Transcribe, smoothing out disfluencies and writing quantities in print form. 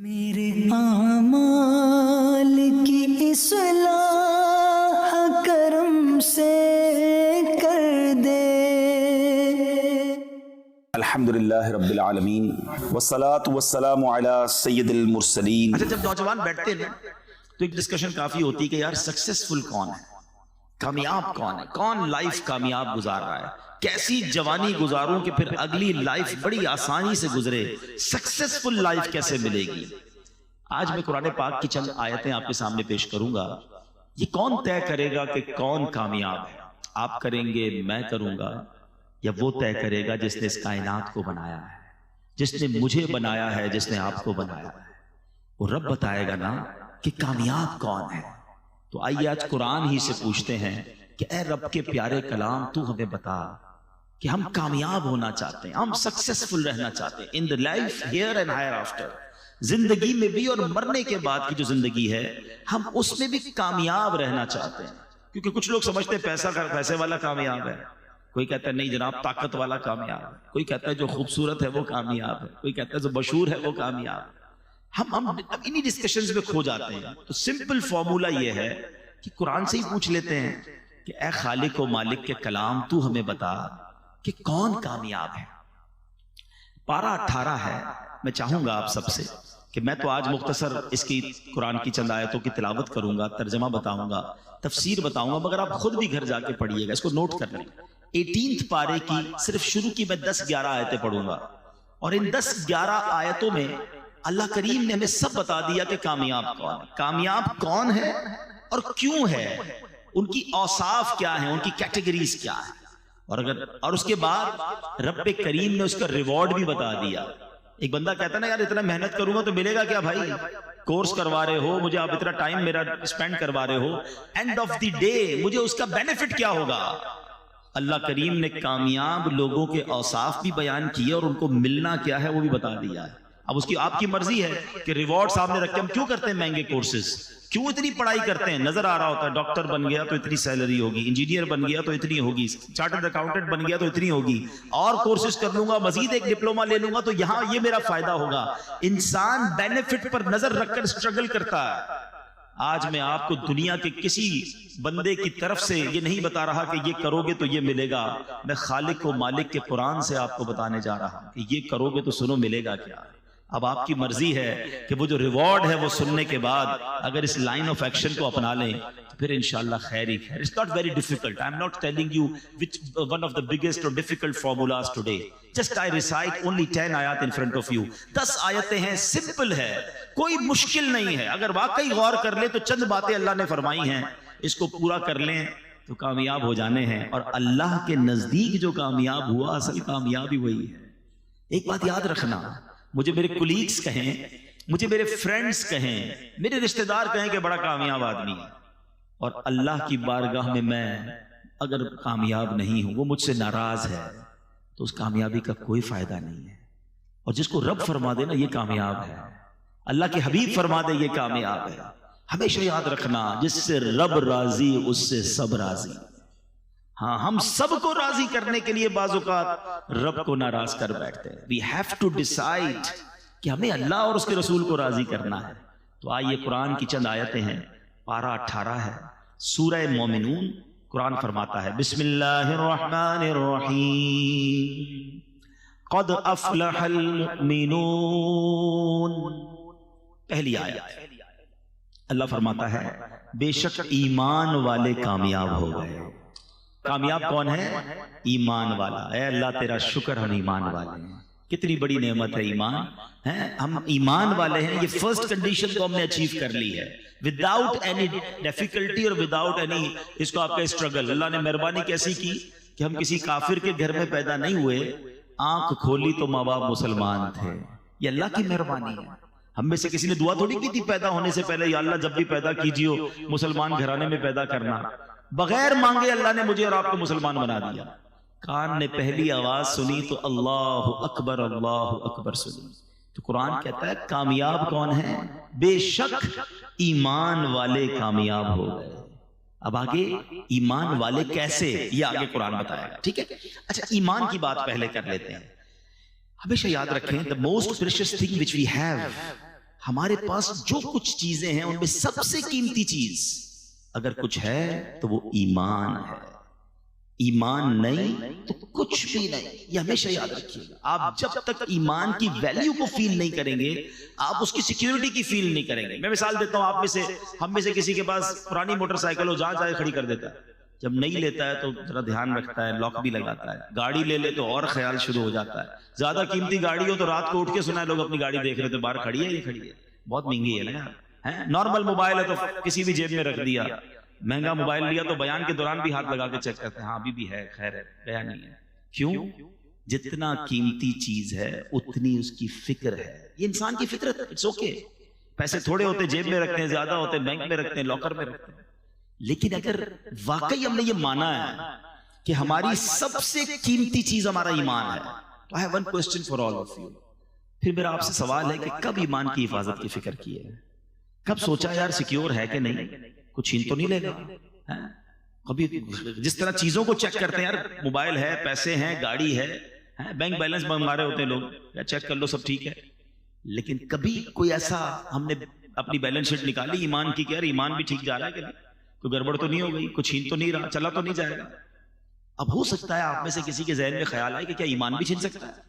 میرے اعمال کی اصلاح کرم سے کر دے۔ الحمدللہ رب العالمین والصلاة والسلام علی سید المرسلین۔ اچھا، جب نوجوان بیٹھتے ہیں تو ایک ڈسکشن کافی ہوتی ہے کہ یار سکسیسفل کون ہے، کامیاب کون ہے، کون لائف کامیاب گزار رہا ہے، کیسی جوانی گزاروں کہ پھر اگلی لائف بڑی آسانی سے گزرے، سکسیسفل لائف کیسے ملے گی۔ آج میں قرآن پاک کی چند آیتیں آپ کے سامنے پیش کروں گا۔ یہ کون طے کرے گا کہ کون کامیاب ہے؟ آپ کریں گے، میں کروں گا، یا وہ طے کرے گا جس نے اس کائنات کو بنایا ہے، جس نے مجھے بنایا ہے، جس نے آپ کو بنایا ہے؟ وہ رب بتائے گا نا کہ کامیاب کون ہے۔ تو آئیے آج قرآن ہی سے پوچھتے ہیں کہ اے رب کے پیارے کلام، تو ہمیں بتا کہ ہم کامیاب ہونا چاہتے ہیں، ہم سکسیسفل رہنا چاہتے ہیں in the life here and hereafter, زندگی میں بھی اور مرنے کے بعد کی جو زندگی ہے ہم اس میں بھی کامیاب رہنا چاہتے ہیں۔ کیونکہ کچھ لوگ سمجھتے ہیں پیسے والا کامیاب ہے، کوئی کہتا ہے نہیں جناب طاقت والا کامیاب ہے، کوئی کہتا ہے جو خوبصورت ہے وہ کامیاب ہے، کوئی کہتا ہے جو مشہور ہے وہ کامیاب ہے۔ ہم انہی ڈسکشنز میں کھو جاتے ہیں۔ تو سمپل فارمولا یہ ہے کہ قرآن سے ہی پوچھ لیتے ہیں کہ اے خالق و مالک کے کلام، تو ہمیں بتا کہ کون کامیاب ہے۔ پارہ 18 ہے۔ میں چاہوں گا آپ سب سے کہ میں تو آج مختصر اس کی قرآن کی چند آیتوں کی تلاوت کروں گا، ترجمہ بتاؤں گا، تفسیر بتاؤں گا، مگر آپ خود بھی گھر جا کے پڑھیے گا، اس کو نوٹ کر لیں۔ 18 پارے کی صرف شروع کی میں 10-11 آیتیں پڑھوں گا، اور ان 10-11 آیتوں میں اللہ کریم نے ہمیں سب بتا دیا کہ کامیاب کون ہے، کامیاب کون ہے اور کیوں ہے، ان کی اوصاف کیا ہیں، ان کی کیٹیگریز کیا ہیں، اور اس کے بعد رب کریم نے اس کا ریوارڈ بھی بتا دیا۔ ایک بندہ کہتا ہے نا یار اتنا محنت کروں گا تو ملے گا کیا بھائی، کورس کروا رہے ہو مجھے، آپ اتنا ٹائم میرا اسپینڈ کروا رہے ہو، اینڈ آف دی ڈے مجھے اس کا بینیفٹ کیا ہوگا؟ اللہ کریم نے کامیاب لوگوں کے اوصاف بھی بیان کیے اور ان کو ملنا کیا ہے وہ بھی بتا دیا ہے۔ اب اس کی آپ کی مرضی ہے کہ ریوارڈ سامنے رکھ کے ہم کیوں کرتے ہیں مہنگے کورسز، کیوں اتنی پڑھائی کرتے ہیں؟ نظر آ رہا ہوتا ہے ڈاکٹر بن گیا تو اتنی سیلری ہوگی، انجینئر بن گیا تو اتنی ہوگی، چارٹرڈ اکاؤنٹنٹ بن گیا تو اتنی ہوگی، اور کورسز کر لوں گا، مزید ایک ڈپلوما لے لوں گا تو یہاں یہ میرا فائدہ ہوگا۔ انسان بینیفٹ پر نظر رکھ کر اسٹرگل کرتا ہے۔ آج میں آپ کو دنیا کے کسی بندے کی طرف سے یہ نہیں بتا رہا کہ یہ کرو گے تو یہ ملے گا، میں خالق و مالک کے قرآن سے آپ کو بتانے جا رہا ہوں کہ یہ کرو گے تو سنو ملے گا کیا۔ اب آپ کی مرضی ہے کہ وہ جو ریوارڈ ہے وہ سننے کے بعد اگر اس لائن آف ایکشن کو اپنا لیں تو پھر انشاءاللہ خیر ہی خیر۔ It's not very difficult. I'm not telling you which one of the biggest or difficult formulas today. Just I recite only 10 آیات in front of you. 10 آیتیں ہیں، سمپل ہے، کوئی مشکل نہیں ہے۔ اگر واقعی غور کر لیں تو چند باتیں اللہ نے فرمائی ہیں، اس کو پورا کر لیں تو کامیاب ہو جانے ہیں، اور اللہ کے نزدیک جو کامیاب ہوا اصل کامیابی وہی ہے۔ ایک بات یاد رکھنا، مجھے میرے کولیگز کہیں، مجھے میرے فرینڈز کہیں، میرے رشتہ دار کہیں کہ بڑا کامیاب آدمی ہے، اور اللہ کی بارگاہ میں اگر کامیاب نہیں ہوں، وہ مجھ سے ناراض ہے، تو اس کامیابی کا کوئی فائدہ نہیں ہے۔ اور جس کو رب فرما دے نا یہ کامیاب ہے، اللہ کے حبیب فرما دے یہ کامیاب ہے۔ ہمیشہ یاد رکھنا، جس سے رب راضی اس سے سب راضی۔ ہاں، ہم سب کو راضی کرنے کے لیے بعض اوقات رب کو ناراض کر بیٹھتے ہیں۔ We have to decide کہ ہمیں اللہ اور اس کے رسول کو راضی کرنا ہے۔ تو آئیے قرآن کی چند آیتیں ہیں، پارہ 18 ہے، سورہ مومنون۔ قرآن فرماتا ہے بسم اللہ الرحمن الرحیم قد افلح المؤمنون۔ پہلی آیت اللہ فرماتا ہے بے شک ایمان والے کامیاب ہو گئے۔ کامیاب کون ہے؟ ایمان والا۔ اے اللہ تیرا شکر ہم ایمان والے ہیں، کتنی بڑی نعمت ہے ایمان، ہم ایمان والے ہیں۔ یہ فرسٹ کنڈیشن کو ہم نے اچیو کر لی ہے، وداؤٹ اینی ڈیفیکلٹی اور وداؤٹ اینی اس کو آپ کا اسٹرگل۔ اللہ نے مہربانی کیسی کی کہ ہم کسی کافر کے گھر میں پیدا نہیں ہوئے، آنکھ کھولی تو ماں باپ مسلمان تھے۔ یہ اللہ کی مہربانی ہے۔ ہم میں سے کسی نے دعا تھوڑی کی تھی پیدا ہونے سے پہلے، یا اللہ جب بھی پیدا کیجیے مسلمان گھرانے میں پیدا کرنا۔ بغیر مانگے اللہ نے مجھے اور آپ کو مسلمان بنا دیا۔ کان نے پہلی آواز سنی تو اللہ اکبر سنی۔ تو قرآن کہتا ہے کامیاب کون ہے؟ بے شک ایمان والے کامیاب ہو گئے۔ اب آگے ایمان والے کیسے، یہ آگے قرآن بتائے گا، ٹھیک ہے؟ اچھا، ایمان کی بات پہلے کر لیتے ہیں۔ ہمیشہ یاد رکھیں the most precious thing which we have ہمارے پاس جو کچھ چیزیں ہیں ان میں سب سے قیمتی چیز اگر کچھ ہے تو وہ ایمان ہے. ایمان نہیں تو کچھ بھی نہیں. یہ ہمیشہ یاد رکھیے گا. آپ جب تک ایمان کی ویلیو کو فیل نہیں کریں گے آپ اس کی سیکیورٹی کی فیل نہیں کریں گے. میں مثال دیتا ہوں, آپ میں سے ہم میں سے کسی کے پاس پرانی موٹر سائیکل ہو, جہاں چاہے کھڑی کر دیتا ہے. جب نہیں لیتا ہے تو ذرا دھیان رکھتا ہے, لاک بھی لگاتا ہے. گاڑی لے لے تو اور خیال شروع ہو جاتا ہے. زیادہ قیمتی گاڑی ہو تو رات کو اٹھ کے سنا ہے لوگ اپنی گاڑی دیکھ رہے تھے باہر کھڑی ہے, یہ کھڑی ہے, بہت مہنگی ہے نا. نارمل موبائل ہے تو کسی بھی جیب میں رکھ دیا. مہنگا موبائل لیا تو بیان کے دوران بھی ہاتھ لگا کے چیک کرتے ہیں, ہاں ابھی بھی ہے, خیر ہے, گیا نہیں ہے. کیوں؟ جتنا قیمتی چیز ہے اتنی اس کی فکر ہے. یہ انسان کی فطرت ہے. It's okay. پیسے تھوڑے ہوتے جیب میں رکھتے ہیں, زیادہ ہوتے بینک میں رکھتے ہیں, لاکر میں رکھتے ہیں. لیکن اگر واقعی ہم نے یہ مانا ہے کہ ہماری سب سے قیمتی چیز ہمارا ایمان ہے, تو I have one question for all of you. پھر میرا آپ سے سوال ہے کہ کب ایمان کی حفاظت کی فکر کی ہے؟ کب سوچا یار سیکیور ہے کہ نہیں, کچھ چھین تو نہیں لے گا؟ کبھی جس طرح چیزوں کو چیک کرتے ہیں, یار موبائل ہے, پیسے ہیں, گاڑی ہے, بینک بیلنس مارے ہوتے ہیں لوگ, یا چیک کر لو سب ٹھیک ہے. لیکن کبھی کوئی ایسا ہم نے اپنی بیلنس شیٹ نکالی ایمان کی کہ یار ایمان بھی ٹھیک جا رہا ہے کہ نہیں, کوئی گڑبڑ تو نہیں ہو گئی, کچھ چھین تو نہیں رہا, چلا تو نہیں جائے گا. اب ہو سکتا ہے آپ میں سے کسی کے ذہن میں خیال آئے کہ کیا ایمان بھی چھین سکتا ہے؟